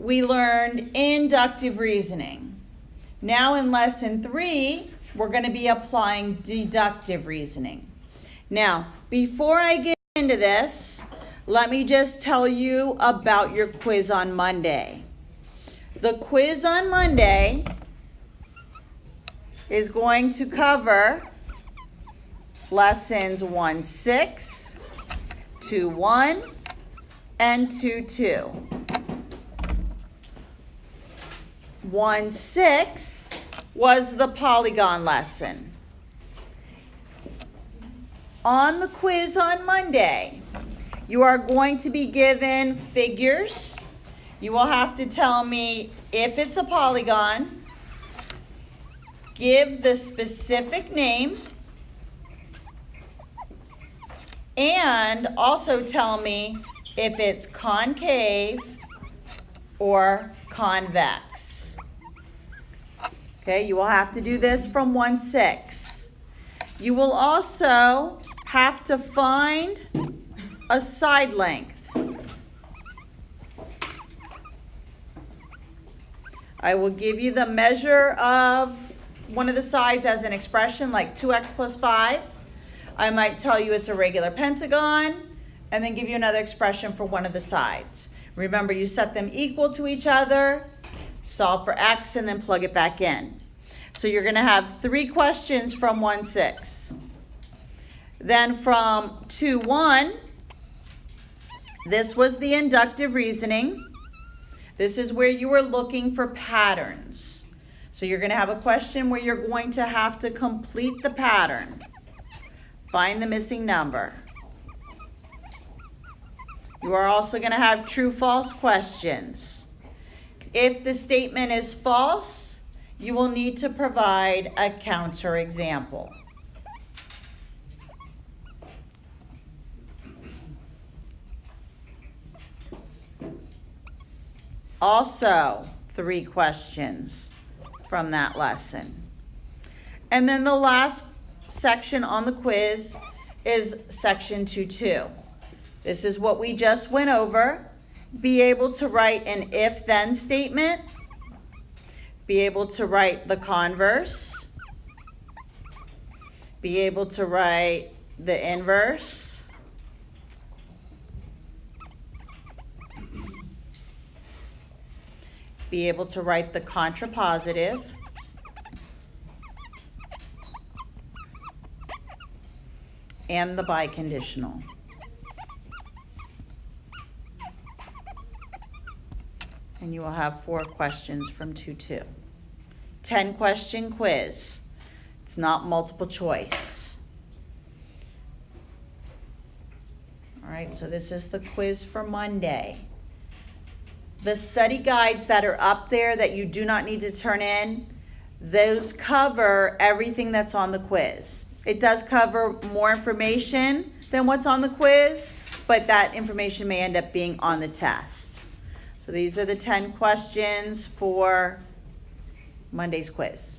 we learned inductive reasoning. Now in lesson 3, we're going to be applying deductive reasoning. Now, before I get into this, let me just tell you about your quiz on Monday. The quiz on Monday is going to cover lessons 1-6, 2-1, and 2-2. 1-6 was the polygon lesson. On the quiz on Monday, you are going to be given figures. You will have to tell me if it's a polygon, give the specific name, and also tell me if it's concave or convex. Okay, you will have to do this from 1-6. You will also have to find a side length. I will give you the measure of one of the sides as an expression, like 2x plus 5. I might tell you it's a regular pentagon, and then give you another expression for one of the sides. Remember, you set them equal to each other, solve for x, and then plug it back in. So you're going to have 3 questions from 1-6. Then from 2-1, this was the inductive reasoning. This is where you were looking for patterns. So you're going to have a question where you're going to have to complete the pattern. Find the missing number. You are also going to have true-false questions. If the statement is false, you will need to provide a counterexample. Also, 3 questions from that lesson. And then the last section on the quiz is section 2-2. This is what we just went over. Be able to write an if-then statement. Be able to write the converse. Be able to write the inverse. Be able to write the contrapositive. And the biconditional. And you will have 4 questions from 2-2. 10-question quiz. It's not multiple choice. All right, so this is the quiz for Monday. The study guides that are up there that you do not need to turn in, those cover everything that's on the quiz. It does cover more information than what's on the quiz, but that information may end up being on the test. So these are the 10 questions for Monday's quiz.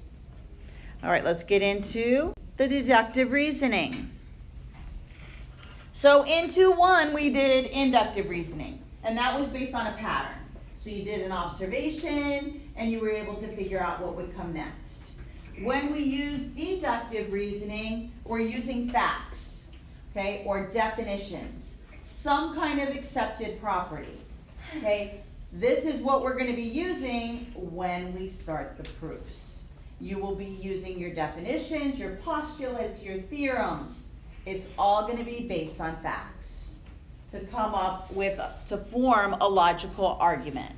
All right, let's get into the deductive reasoning. So in 2-1, we did inductive reasoning, and that was based on a pattern. So you did an observation, and you were able to figure out what would come next. When we use deductive reasoning, we're using facts, okay, or definitions, some kind of accepted property, okay? This is what we're going to be using when we start the proofs. You will be using your definitions, your postulates, your theorems. It's all going to be based on facts to come up with, to form a logical argument.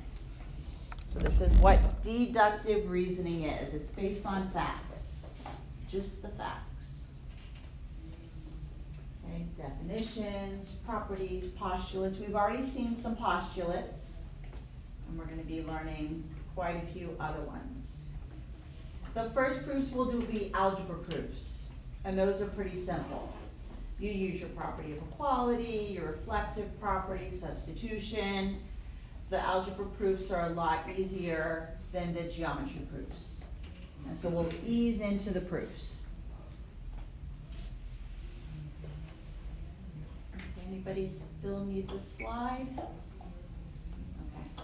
So this is what deductive reasoning is. It's based on facts, just the facts. Okay, definitions, properties, postulates. We've already seen some postulates, and we're going to be learning quite a few other ones. The first proofs we'll do will be algebra proofs, and those are pretty simple. You use your property of equality, your reflexive property, substitution. The algebra proofs are a lot easier than the geometry proofs. And so we'll ease into the proofs. Okay, anybody still need the slide? Okay.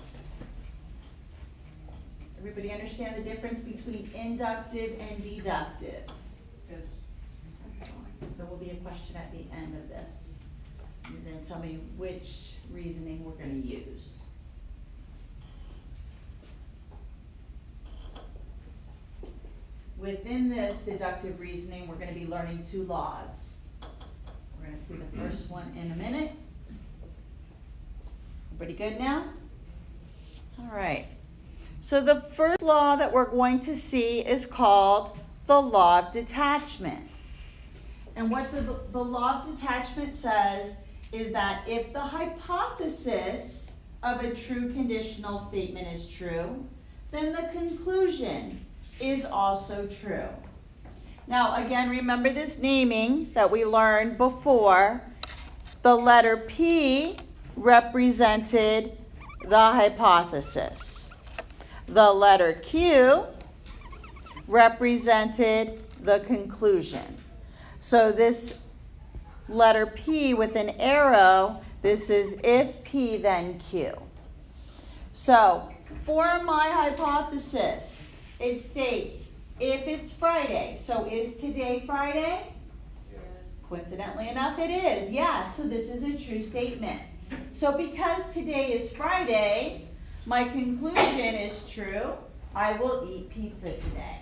Everybody understand the difference between inductive and deductive? Yes. Excellent. There will be a question at the end of this. You're going to tell me which reasoning we're going to use. Within this deductive reasoning, we're going to be learning two laws. We're going to see the first one in a minute. Everybody good now? All right. So the first law that we're going to see is called the law of detachment. And what the law of detachment says is that if the hypothesis of a true conditional statement is true, then the conclusion is also true. Now again, remember this naming that we learned before. The letter P represented the hypothesis. The letter Q represented the conclusion. So this letter P with an arrow, this is if P then Q. So for my hypothesis, it states if it's Friday. So is today Friday? Yes. Coincidentally enough, it is. Yeah, so this is a true statement. So because today is Friday, my conclusion is true. I will eat pizza today.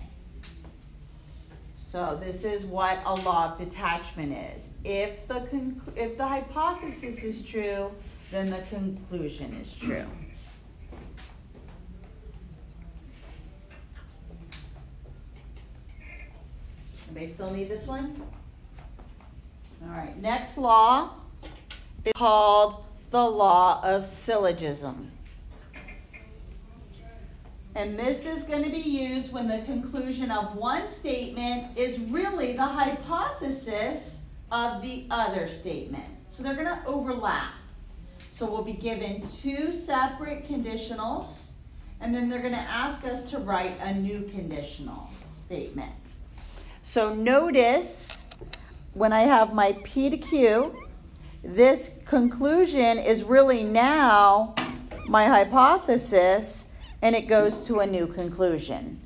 So this is what a law of detachment is. If the hypothesis is true, then the conclusion is true. Anybody still need this one? All right, next law is called the law of syllogism. And this is going to be used when the conclusion of one statement is really the hypothesis of the other statement. So they're going to overlap. So we'll be given two separate conditionals, and then they're going to ask us to write a new conditional statement. So notice when I have my P to Q, this conclusion is really now my hypothesis, and it goes to a new conclusion.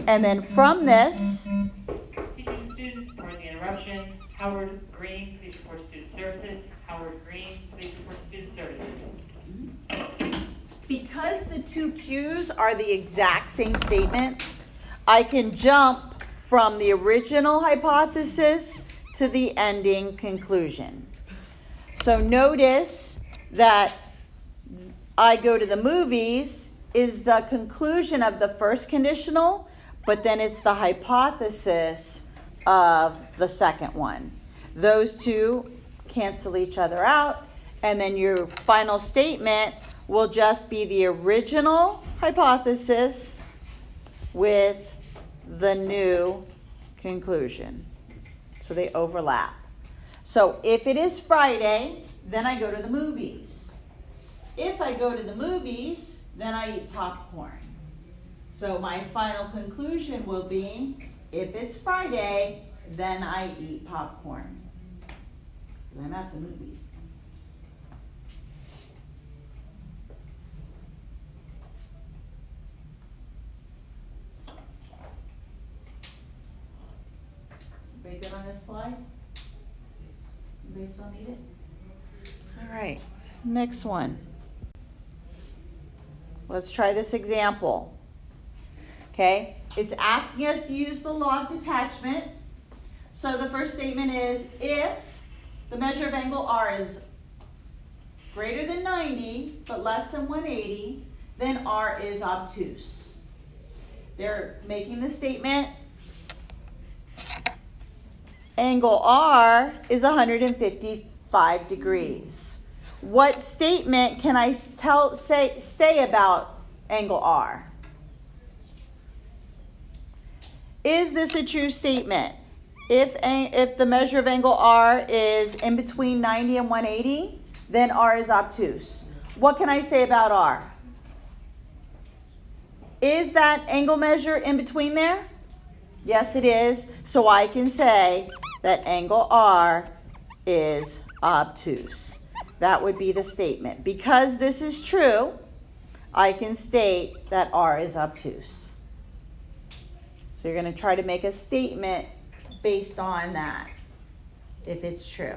And then from this, Teachers and students, for the interruption. Howard Green, please report student services. Howard Green, please report student services. because the two Q's are the exact same statements, I can jump from the original hypothesis to the ending conclusion. So notice that I go to the movies is the conclusion of the first conditional, but then it's the hypothesis of the second one. Those two cancel each other out, and then your final statement will just be the original hypothesis with the new conclusion. So they overlap. So if it is Friday, then I go to the movies. If I go to the movies, then I eat popcorn. So my final conclusion will be, if it's Friday, then I eat popcorn. Because I'm at the movies. Everybody good on this slide? Anybody still need it? All right, next one. Let's try this example. Okay, it's asking us to use the law of detachment. So the first statement is, if the measure of angle R is greater than 90 but less than 180, then R is obtuse. They're making the statement, angle R is 155 degrees. What statement can I say about angle R? Is this a true statement? If the measure of angle R is in between 90 and 180, then R is obtuse. What can I say about R? Is that angle measure in between there? Yes, it is. So I can say that angle R is obtuse. That would be the statement. Because this is true, I can state that R is obtuse. So you're going to try to make a statement based on that, if it's true.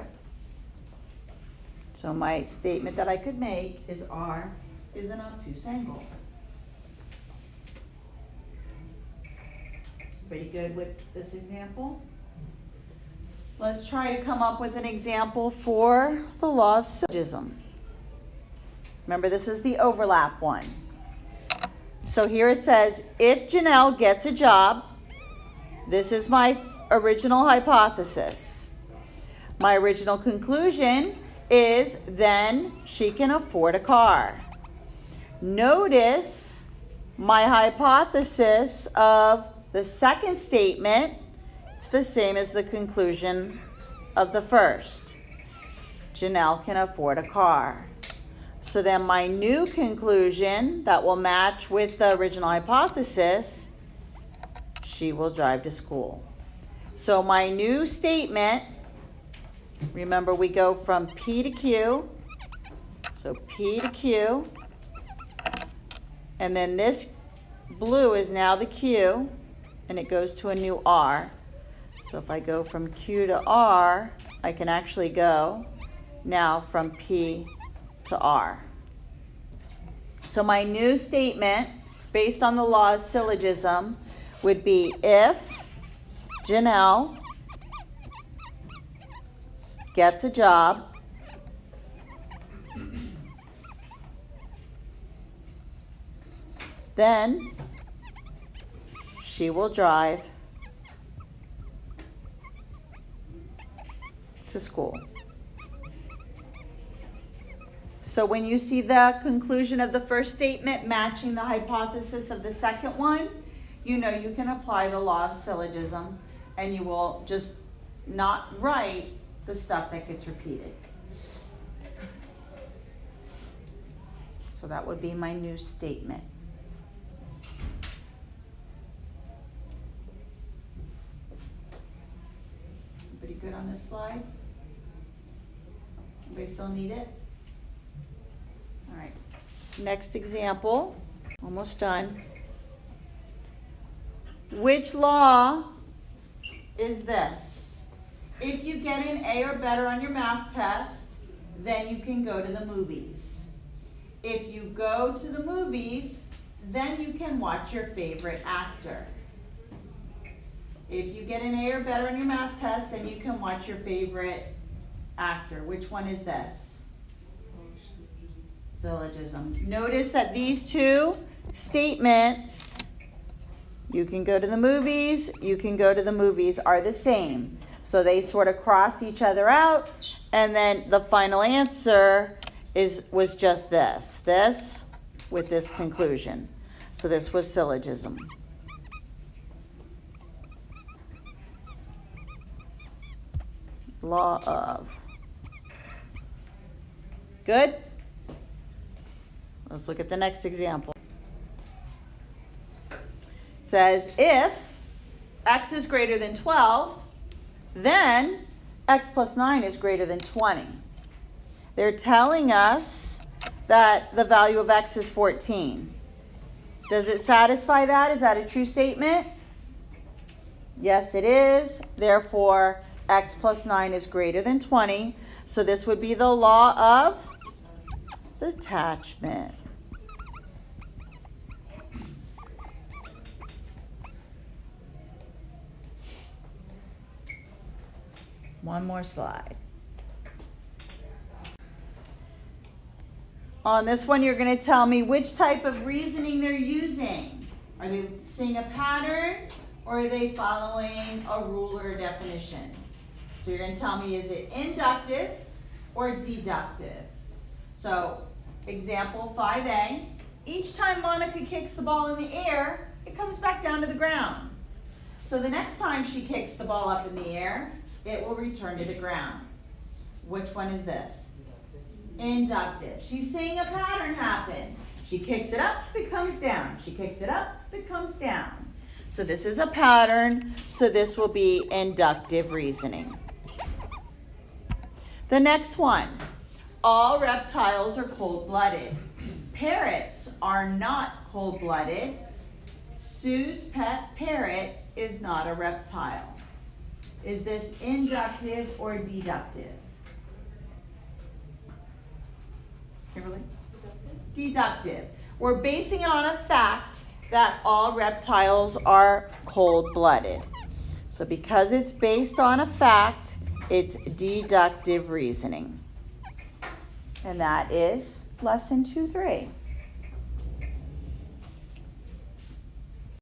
So my statement that I could make is R is an obtuse angle. Pretty good with this example? Let's try to come up with an example for the law of syllogism. Remember, this is the overlap one. So here it says, if Janelle gets a job, this is my original hypothesis. My original conclusion is then she can afford a car. Notice my hypothesis of the second statement, it's the same as the conclusion of the first. Janelle can afford a car. So then my new conclusion that will match with the original hypothesis, she will drive to school. So my new statement, remember we go from P to Q. So P to Q. And then this blue is now the Q, and it goes to a new R. So if I go from Q to R, I can actually go now from P to R. So my new statement, based on the law of syllogism, would be if Janelle gets a job, then she will drive to school. So when you see the conclusion of the first statement matching the hypothesis of the second one, you know you can apply the law of syllogism and you will just not write the stuff that gets repeated. So that would be my new statement. Everybody good on this slide? Anybody still need it? All right. Next example. Almost done. Which law is this? If you get an A or better on your math test, then you can go to the movies. If you go to the movies, then you can watch your favorite actor. If you get an A or better on your math test, then you can watch your favorite actor. Which one is this? Syllogism. Notice that these two statements, you can go to the movies, you can go to the movies, are the same. So they sort of cross each other out, and then the final answer was just this with this conclusion. So this was syllogism. Law of. Good? Let's look at the next example. It says if x is greater than 12, then x plus 9 is greater than 20. They're telling us that the value of x is 14. Does it satisfy that? Is that a true statement? Yes, it is. Therefore, x plus 9 is greater than 20. So this would be the law of detachment. One more slide. On this one, you're going to tell me which type of reasoning they're using. Are they seeing a pattern, or are they following a rule or a definition? So you're going to tell me, is it inductive or deductive? So, example 5A, each time Monica kicks the ball in the air, it comes back down to the ground. So the next time she kicks the ball up in the air, it will return to the ground. Which one is this? Inductive. She's seeing a pattern happen. She kicks it up, it comes down. She kicks it up, it comes down. So this is a pattern, so this will be inductive reasoning. The next one, all reptiles are cold-blooded. Parrots are not cold-blooded. Sue's pet parrot is not a reptile. Is this inductive or deductive? Kimberly? Deductive. We're basing it on a fact that all reptiles are cold-blooded. So because it's based on a fact, it's deductive reasoning. And that is lesson 2-3.